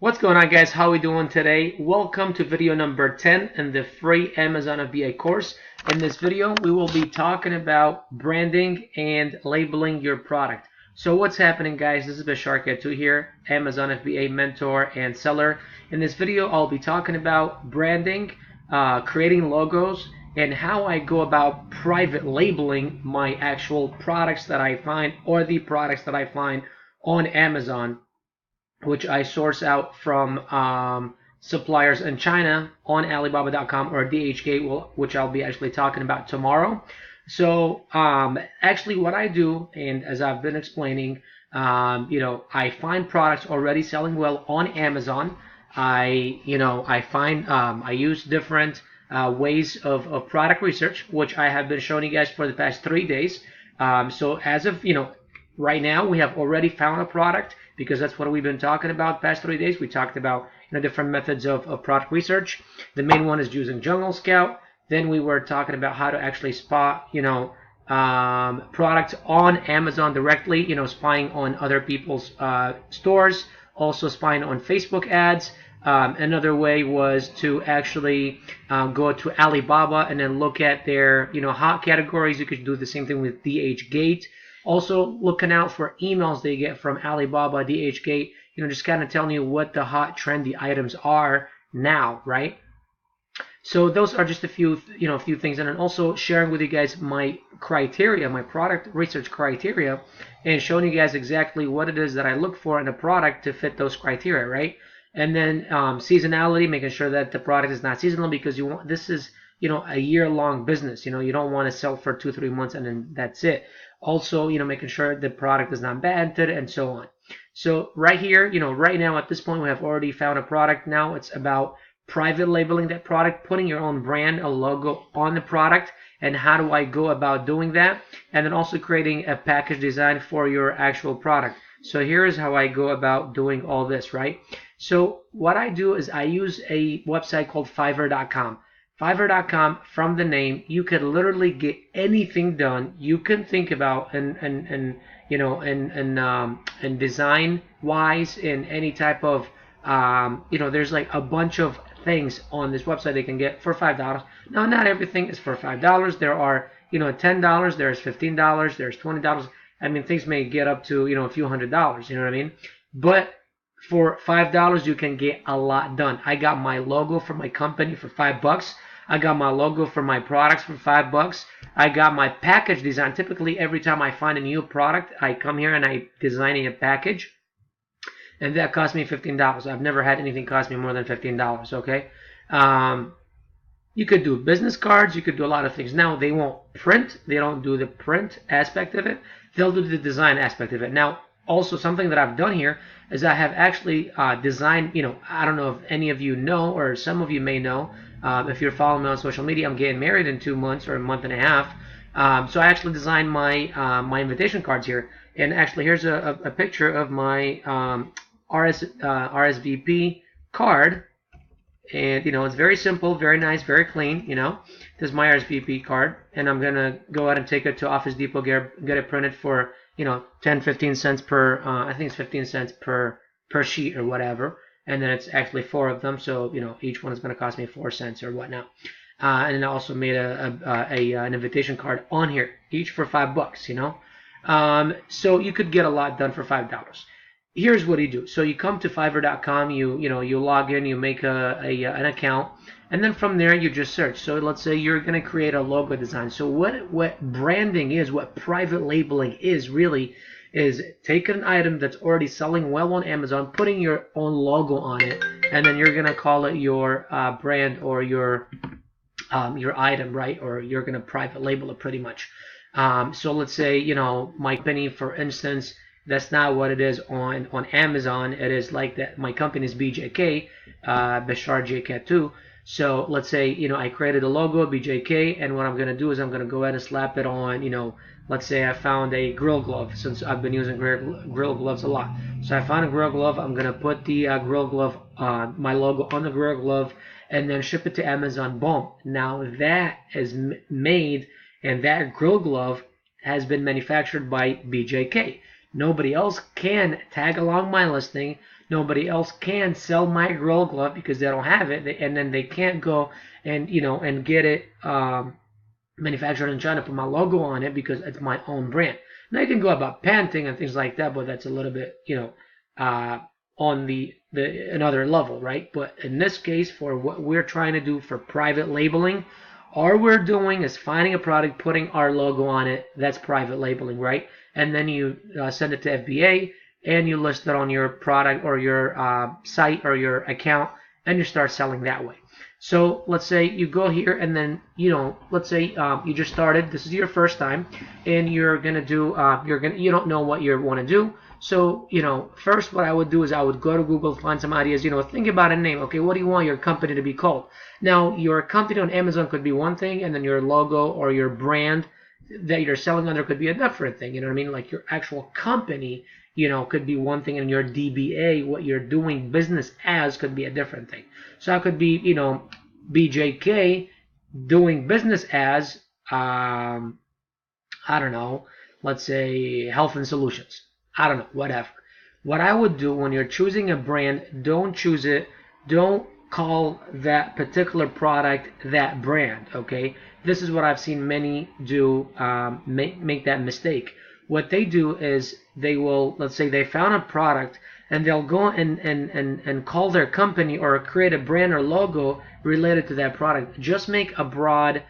What's going on, guys? How we doing today? Welcome to video number 10 in the free Amazon FBA course. In this video, we will be talking about branding and labeling your product. So what's happening, guys? This is Bashar Katu here, Amazon FBA mentor and seller. In this video, I'll be talking about branding, creating logos, and how I go about private labeling my actual products that I find or the products that I find on Amazon, which I source out from suppliers in China on Alibaba.com or DHgate, which I'll be actually talking about tomorrow. So actually what I do, and as I've been explaining, I find products already selling well on Amazon. I use different ways of product research, which I have been showing you guys for the past 3 days. So as of, right now we have already found a product, because that's what we've been talking about the past 3 days. We talked about different methods of product research. The main one is using Jungle Scout. Then we were talking about how to actually spot products on Amazon directly, spying on other people's stores, also spying on Facebook ads. Another way was to actually go to Alibaba and then look at their hot categories. You could do the same thing with DHgate. Also looking out for emails they get from Alibaba, DHgate, just kind of telling you what the hot trendy items are now, right? So those are just a few things, and then also sharing with you guys my criteria, my product research criteria, and showing you guys exactly what it is that I look for in a product to fit those criteria, right? And then seasonality, making sure that the product is not seasonal, because this is a year-long business. You don't want to sell for 2-3 months and then that's it. Also, making sure the product is not patented and so on. So right here, right now at this point, we have already found a product. Now it's about private labeling that product, putting your own brand, a logo on the product, and how do I go about doing that? And then also creating a package design for your actual product. So here's how I go about doing all this, right? So what I do is I use a website called Fiverr.com. Fiverr.com, from the name, you could literally get anything done you can think about, and design wise, in any type of there's like a bunch of things on this website they can get for $5. Now, not everything is for $5. There are $10, there's $15, there's $20. I mean, things may get up to a few $100s. You know what I mean? But for $5, you can get a lot done. I got my logo for my company for $5. I got my logo for my products for $5. I got my package design. Typically, every time I find a new product, I come here and I design a package, and that cost me $15. I've never had anything cost me more than $15. Okay. You could do business cards. You could do a lot of things. Now, they won't print. They don't do the print aspect of it. They'll do the design aspect of it. Now, also something that I've done here is I have actually designed, I don't know if any of you know, or some of you may know, if you're following me on social media, I'm getting married in 2 months or a month and a half. So I actually designed my my invitation cards here. And actually, here's a picture of my RSVP card. And it's very simple, very nice, very clean. This is my RSVP card, and I'm gonna go ahead and take it to Office Depot, get it printed for 10-15 cents per I think it's 15 cents per sheet or whatever, and then it's actually 4 of them, so each one is going to cost me 4 cents or whatnot. And then I also made an invitation card on here, each for $5. So you could get a lot done for $5. Here's what you do. So you come to Fiverr.com, you log in, you make an account, and then from there you just search. So let's say you're going to create a logo design. So what branding is, what private labeling is really, is taking an item that's already selling well on Amazon, putting your own logo on it, and then you're going to call it your brand or your item, right? Or you're going to private label it pretty much. So let's say, my company, for instance, that's not what it is on Amazon. It is like that. My company is BJK, Bashar J Katu. So let's say, I created a logo, BJK, and what I'm going to do is I'm going to go ahead and slap it on, let's say I found a grill glove, since I've been using grill gloves a lot. So I found a grill glove. I'm going to put the grill glove, my logo on the grill glove, and then ship it to Amazon. Boom. Now that is made, and that grill glove has been manufactured by BJK. Nobody else can tag along my listing. Nobody else can sell my Gorilla Glove because they don't have it, and then they can't go and and get it manufactured in China, put my logo on it because it's my own brand. Now you can go about patenting and things like that, but that's a little bit on the another level, right? But in this case, for what we're trying to do for private labeling, all we're doing is finding a product, putting our logo on it. That's private labeling, right? And then you send it to FBA and you list it on your product or your site or your account, and you start selling that way. So let's say you go here and then let's say you just started. This is your first time, and you're gonna do you don't know what you want to do. So first what I would do is I would go to Google, find some ideas. Think about a name. Okay, what do you want your company to be called? Now your company on Amazon could be one thing, and then your logo or your brand that you're selling under could be a different thing. You know what I mean? Like your actual company, could be one thing, and your DBA, what you're doing business as, could be a different thing. So I could be, BJK doing business as, I don't know, let's say Health and Solutions. I don't know, whatever. What I would do when you're choosing a brand, don't call that particular product that brand, okay? This is what I've seen many do, make that mistake. What they do is they will, let's say they found a product, and they'll go and call their company or create a brand or logo related to that product. Just make a broad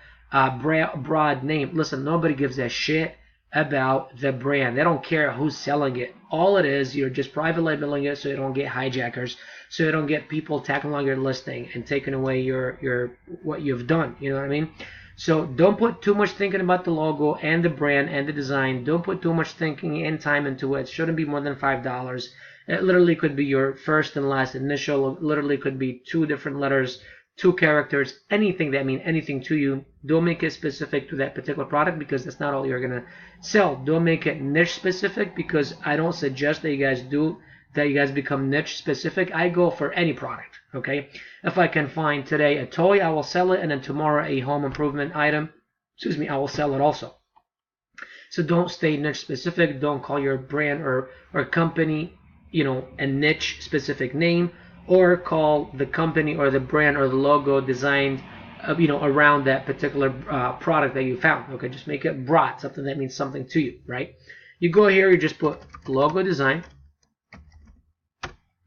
name. Listen, nobody gives a shit about the brand. They don't care who's selling it. All it is, you're just private labeling it so you don't get hijackers, so you don't get people tagging along your listing and taking away your what you've done. You know what I mean? So don't put too much thinking about the logo and the brand and the design. Don't put too much thinking and time into it. It shouldn't be more than $5. It literally could be your first and last initial. It literally could be 2 different letters, 2 characters, anything that mean anything to you. Don't make it specific to that particular product because that's not all you're going to sell. Don't make it niche specific because I don't suggest that you guys become niche specific. I go for any product, okay? If I can find today a toy, I will sell it, and then tomorrow a home improvement item, I will sell it also. So don't stay niche specific. Don't call your brand or company, a niche specific name, or call the company or the brand or the logo designed around that particular product that you found. Okay, just make it broad, something that means something to you, right? You go here, you just put logo design.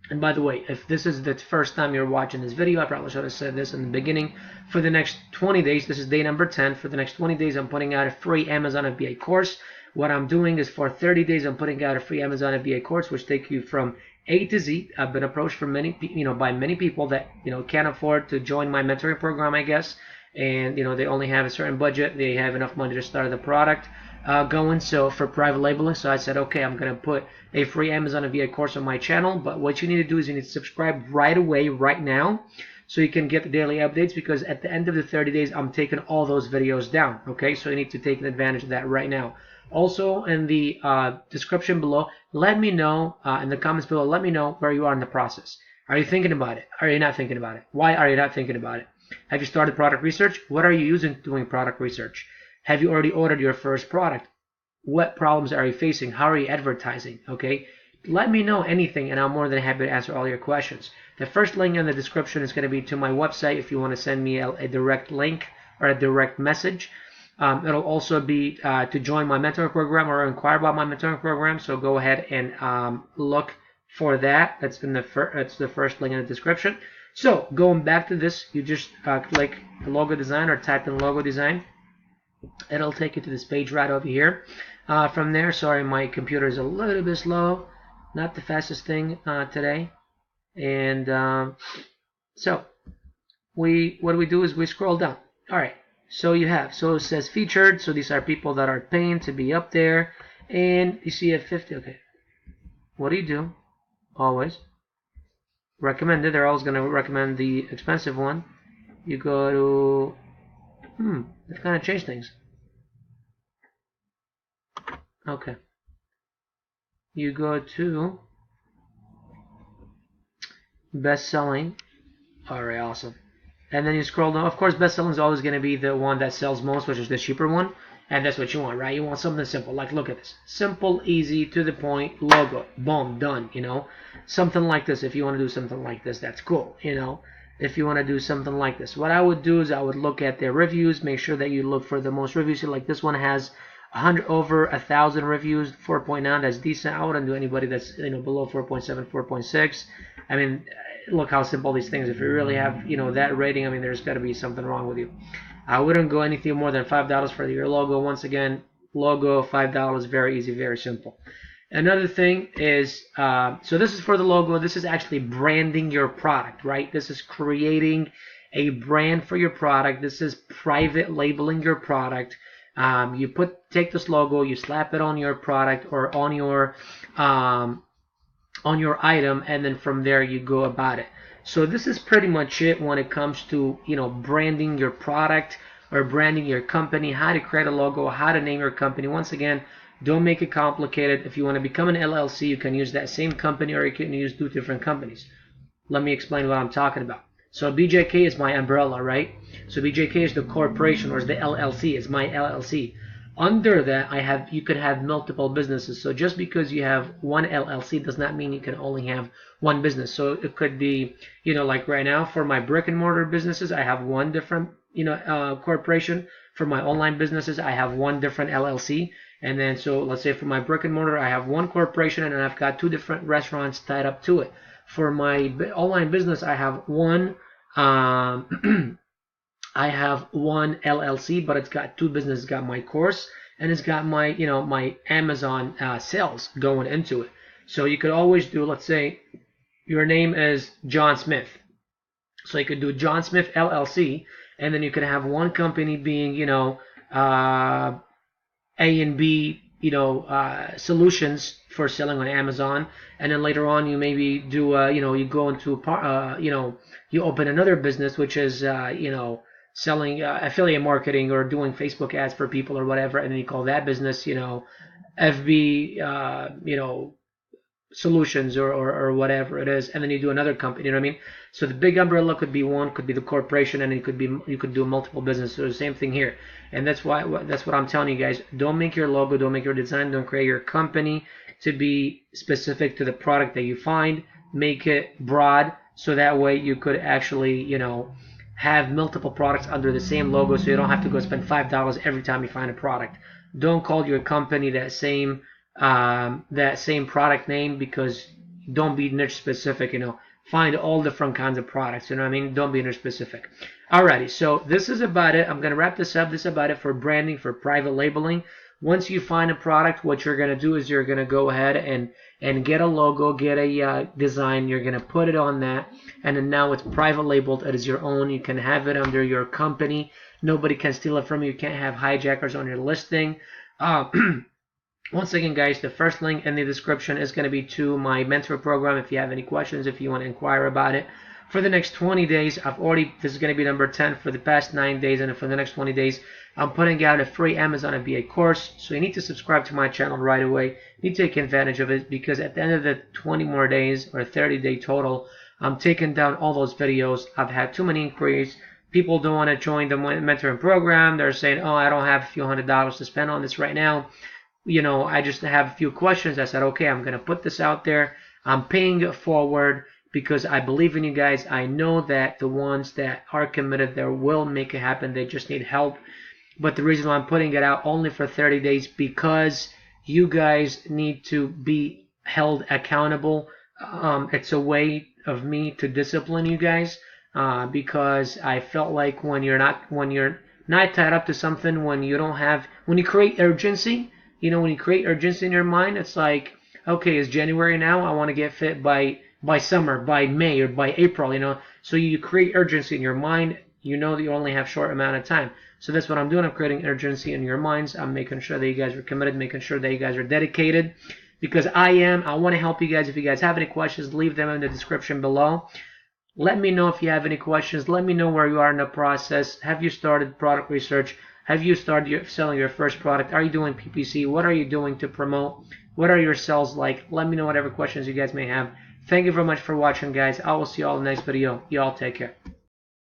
And by the way, if this is the first time you're watching this video, I probably should have said this in the beginning. For the next 20 days, this is day number 10. For the next 20 days, I'm putting out a free Amazon FBA course. What I'm doing is for 30 days, I'm putting out a free Amazon FBA course, which takes you from A to Z. I've been approached from by many people that can't afford to join my mentoring program, I guess, and they only have a certain budget. They have enough money to start the product going. So for private labeling, so I said, okay, I'm gonna put a free Amazon FBA course on my channel. But what you need to do is you need to subscribe right away, right now, so you can get the daily updates, because at the end of the 30 days, I'm taking all those videos down. Okay, so you need to take advantage of that right now. Also, in the description below, let me know, in the comments below, let me know where you are in the process. Are you thinking about it? Are you not thinking about it? Why are you not thinking about it? Have you started product research? What are you using doing product research? Have you already ordered your first product? What problems are you facing? How are you advertising? Okay, let me know anything, and I'm more than happy to answer all your questions. The first link in the description is going to be to my website if you want to send me a direct link or a direct message. It'll also be to join my mentoring program or inquire about my mentoring program. So go ahead and look for that. That's the first link in the description. So going back to this, you just click logo design or type in logo design. It'll take you to this page right over here. From there, sorry, my computer is a little bit slow, not the fastest thing today. And so what we do is we scroll down. All right. So it says featured. So these are people that are paying to be up there. And you see at 50. Okay. What do you do? Always recommended. They're always going to recommend the expensive one. You go to they've kind of changed things. Okay. You go to best selling. Alright, awesome. And then you scroll down. Of course, best selling is always going to be the one that sells most, which is the cheaper one. And that's what you want, right? You want something simple. Like, look at this. Simple, easy, to the point, logo. Boom, done, you know? Something like this. If you want to do something like this, that's cool, you know? If you want to do something like this. What I would do is I would look at their reviews, make sure that you look for the most reviews. So like this one has over 1,000 reviews, 4.9, that's decent. I wouldn't do anybody that's, you know, below 4.7, 4.6. I mean, look how simple these things. If you really have, you know, that rating, I mean, there's got to be something wrong with you. I wouldn't go anything more than $5 for your logo. Once again, logo, $5, very easy, very simple. Another thing is, so this is for the logo. This is actually branding your product, right? This is creating a brand for your product. This is private labeling your product. You take this logo, you slap it on your product or on your item, and then from there you go about it. So this is pretty much it when it comes to, you know, branding your product or branding your company, how to create a logo, how to name your company. Once again, don't make it complicated. If you want to become an LLC, you can use that same company, or you can use 2 different companies. Let me explain what I'm talking about. So BJK is my umbrella, right? So BJK is the corporation, or is the LLC, is my LLC. Under that, you could have multiple businesses. So just because you have one LLC does not mean you can only have one business. So it could be, you know, like right now for my brick and mortar businesses, I have one different, you know, corporation. For my online businesses, I have one different LLC. And then, so let's say for my brick and mortar, I have one corporation, and I've got 2 different restaurants tied up to it. For my online business, I have one. I have one LLC, but it's got 2 businesses. It's got my course, and it's got my, you know, my Amazon sales going into it. So you could always do, let's say your name is John Smith. So you could do John Smith LLC, and then you could have one company being, you know, A and B, you know, solutions for selling on Amazon, and then later on you maybe do, you know, you go into, you know, you open another business which is, you know, selling affiliate marketing or doing Facebook ads for people or whatever, and then you call that business, you know, FB, you know, solutions or whatever it is, and then you do another company, you know what I mean? So the big umbrella could be one, could be the corporation, and it could be, you could do multiple businesses. So the same thing here, and that's what I'm telling you guys. Don't make your logo, don't make your design, don't create your company to be specific to the product that you find. Make it broad, so that way you could actually, you know, have multiple products under the same logo, so you don't have to go spend $5 every time you find a product. Don't call your company that same product name, because don't be niche specific, you know. Find all different kinds of products, you know what I mean? Don't be niche specific. Alrighty, so this is about it. I'm going to wrap this up. This is about it for branding, for private labeling. Once you find a product, what you're going to do is you're going to go ahead and get a logo, get a design. You're going to put it on that, and then now it's private labeled. It is your own. You can have it under your company. Nobody can steal it from you. You can't have hijackers on your listing. Once again, guys, the first link in the description is going to be to my mentor program. If you have any questions, if you want to inquire about it. For the next 20 days, this is going to be number 10 for the past 9 days, and for the next 20 days, I'm putting out a free Amazon FBA course. So you need to subscribe to my channel right away. You need to take advantage of it, because at the end of the 20 more days, or 30-day total, I'm taking down all those videos. I've had too many inquiries. People don't want to join the mentoring program. They're saying, oh, I don't have a few $100s to spend on this right now. You know, I just have a few questions. I said, okay, I'm going to put this out there. I'm paying it forward because I believe in you guys. I know that the ones that are committed, they will make it happen. They just need help. But the reason why I'm putting it out only for 30 days, because you guys need to be held accountable. It's a way of me to discipline you guys, because I felt like when you're not tied up to something, when you create urgency. You know, when you create urgency in your mind, it's like, okay, it's January now. I want to get fit by summer, by May, or by April, you know. So you create urgency in your mind. You know that you only have a short amount of time. So that's what I'm doing. I'm creating urgency in your minds. I'm making sure that you guys are committed, making sure that you guys are dedicated, because I want to help you guys. If you guys have any questions, leave them in the description below. Let me know if you have any questions. Let me know where you are in the process. Have you started product research? Have you started selling your first product? Are you doing PPC? What are you doing to promote? What are your sales like? Let me know whatever questions you guys may have. Thank you very much for watching, guys. I will see you all in the next video. You all take care.